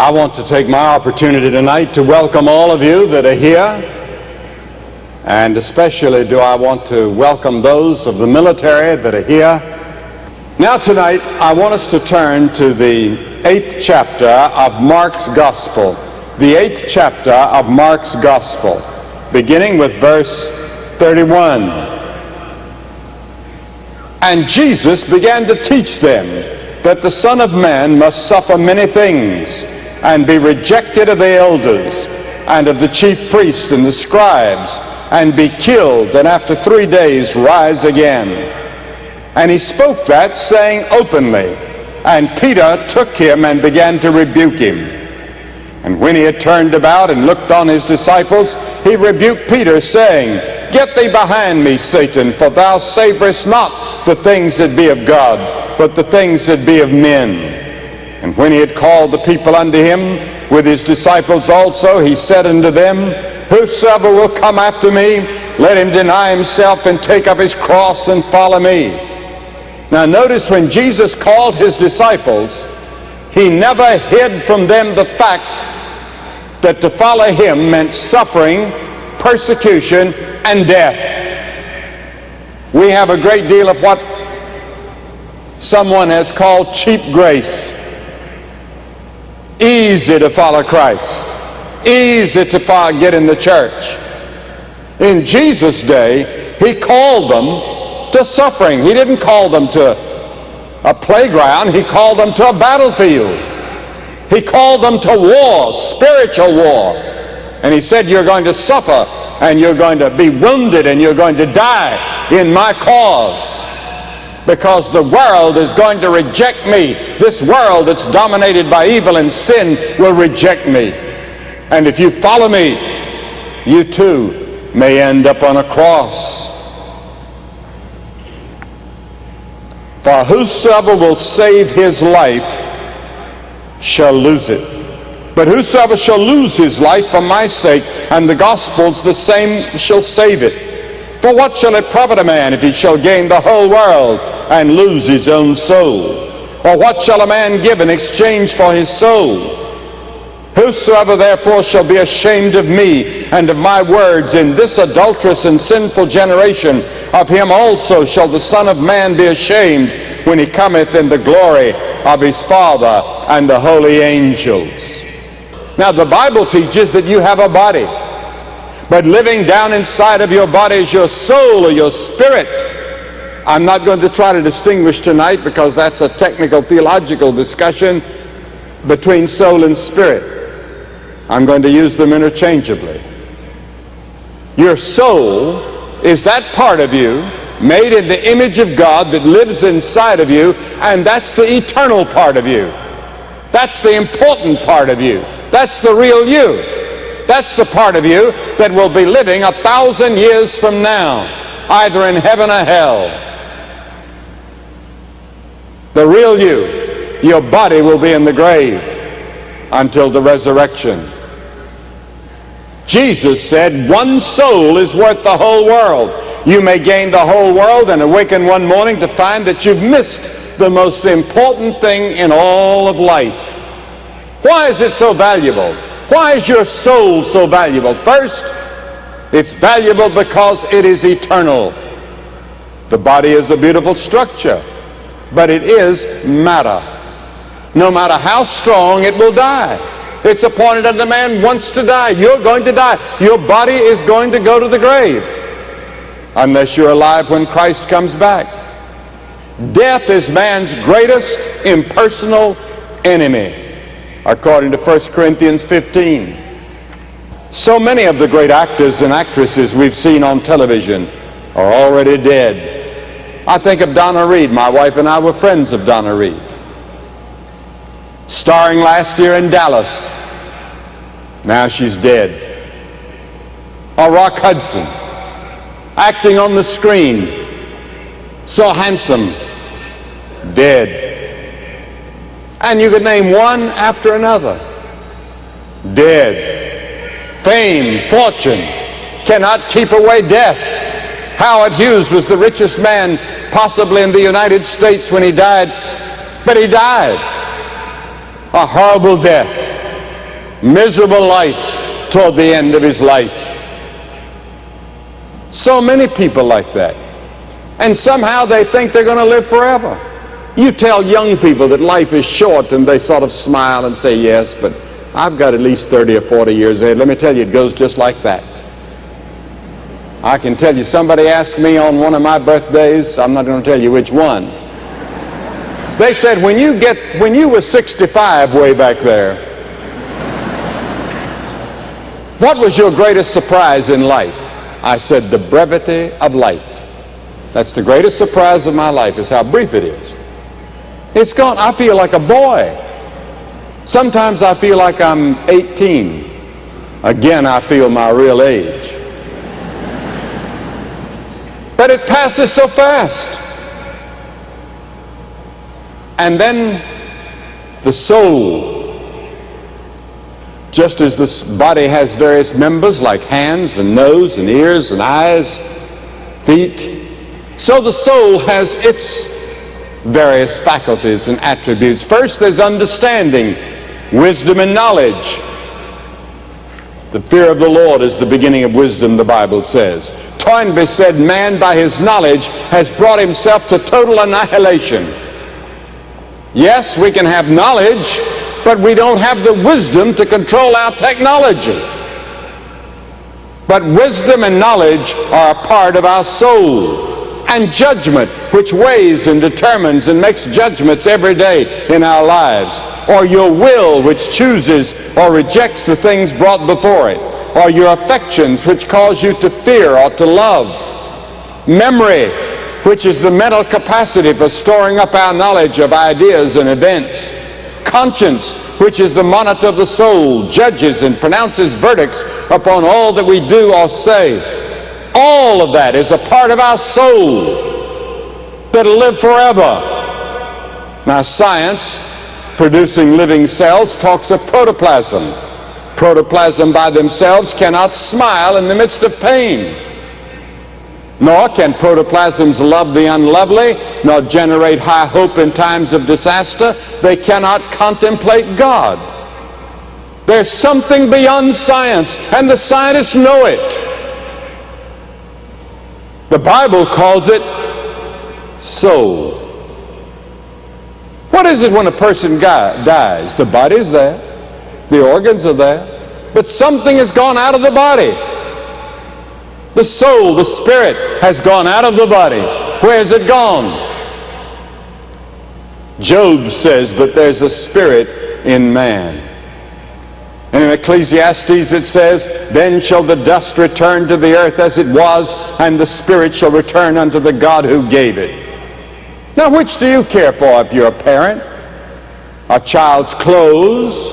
I want to take my opportunity tonight to welcome all of you that are here, and especially do I want to welcome those of the military that are here. Now tonight, I want us to turn to the 8th chapter of Mark's Gospel. The 8th chapter of Mark's Gospel, beginning with verse 31. And Jesus began to teach them that the Son of Man must suffer many things, and be rejected of the elders, and of the chief priests and the scribes, and be killed, and after 3 days rise again. And he spoke that, saying openly. And Peter took him and began to rebuke him. And when he had turned about and looked on his disciples, he rebuked Peter, saying, Get thee behind me, Satan, for thou savorest not the things that be of God, but the things that be of men. And when he had called the people unto him, with his disciples also, he said unto them, Whosoever will come after me, let him deny himself and take up his cross and follow me. Now notice, when Jesus called his disciples, he never hid from them the fact that to follow him meant suffering, persecution, and death. We have a great deal of what someone has called cheap grace. Easy to follow Christ. Easy to get in the church. In Jesus' day, he called them to suffering. He didn't call them to a playground. He called them to a battlefield. He called them to war, spiritual war. And he said, you're going to suffer, and you're going to be wounded, and you're going to die in my cause. Because the world is going to reject me. This world that's dominated by evil and sin will reject me. And if you follow me, you too may end up on a cross. For whosoever will save his life shall lose it. But whosoever shall lose his life for my sake and the gospel's, the same shall save it. For what shall it profit a man if he shall gain the whole world and lose his own soul? Or what shall a man give in exchange for his soul? Whosoever therefore shall be ashamed of me and of my words in this adulterous and sinful generation, of him also shall the Son of Man be ashamed when he cometh in the glory of his Father and the holy angels. Now the Bible teaches that you have a body, but living down inside of your body is your soul or your spirit. I'm not going to try to distinguish tonight, because that's a technical theological discussion between soul and spirit. I'm going to use them interchangeably. Your soul is that part of you made in the image of God that lives inside of you, and that's the eternal part of you. That's the important part of you. That's the real you. That's the part of you that will be living 1,000 years from now, either in heaven or hell. The real you, your body will be in the grave until the resurrection. Jesus said, one soul is worth the whole world. You may gain the whole world and awaken one morning to find that you've missed the most important thing in all of life. Why is it so valuable? Why is your soul so valuable? First, it's valuable because it is eternal. The body is a beautiful structure, but it is matter. No matter how strong, it will die. It's appointed unto man once to die. You're going to die. Your body is going to go to the grave unless you're alive when Christ comes back. Death is man's greatest impersonal enemy, according to 1 Corinthians 15. So many of the great actors and actresses we've seen on television are already dead. I think of Donna Reed. My wife and I were friends of Donna Reed. Starring last year in Dallas. Now she's dead. Or Rock Hudson, acting on the screen, so handsome, dead. And you could name one after another. Dead. Fame, fortune cannot keep away death. Howard Hughes was the richest man possibly in the United States when he died, but he died a horrible death. miserable life toward the end of his life. So many people like that. And somehow they think they're going to live forever. You tell young people that life is short and they sort of smile and say, yes, but I've got at least 30 or 40 years ahead. Let me tell you, it goes just like that. I can tell you, somebody asked me on one of my birthdays, I'm not going to tell you which one. They said, when you were 65 way back there, what was your greatest surprise in life? I said, the brevity of life. That's the greatest surprise of my life, is how brief it is. It's gone. I feel like a boy. Sometimes I feel like I'm 18. Again, I feel my real age. But it passes so fast. And then the soul, just as this body has various members like hands and nose and ears and eyes, feet, so the soul has its various faculties and attributes. First, there's understanding, wisdom and knowledge. The fear of the Lord is the beginning of wisdom, the Bible says. Toynbee said, man by his knowledge has brought himself to total annihilation. Yes, we can have knowledge, but we don't have the wisdom to control our technology. But wisdom and knowledge are a part of our soul. And judgment, which weighs and determines and makes judgments every day in our lives. Or your will, which chooses or rejects the things brought before it. Or your affections, which cause you to fear or to love. Memory, which is the mental capacity for storing up our knowledge of ideas and events. Conscience, which is the monitor of the soul, judges and pronounces verdicts upon all that we do or say. All of that is a part of our soul that'll live forever. Now, science, producing living cells, talks of protoplasm. Protoplasm by themselves cannot smile in the midst of pain. Nor can protoplasms love the unlovely, nor generate high hope in times of disaster. They cannot contemplate God. There's something beyond science, and the scientists know it. The Bible calls it soul. What is it when a person dies? The body's there. The organs are there. But something has gone out of the body. The soul, the spirit, has gone out of the body. Where has it gone? Job says, but there's a spirit in man. And in Ecclesiastes it says, then shall the dust return to the earth as it was, and the spirit shall return unto the God who gave it. Now, which do you care for if you're a parent? A child's clothes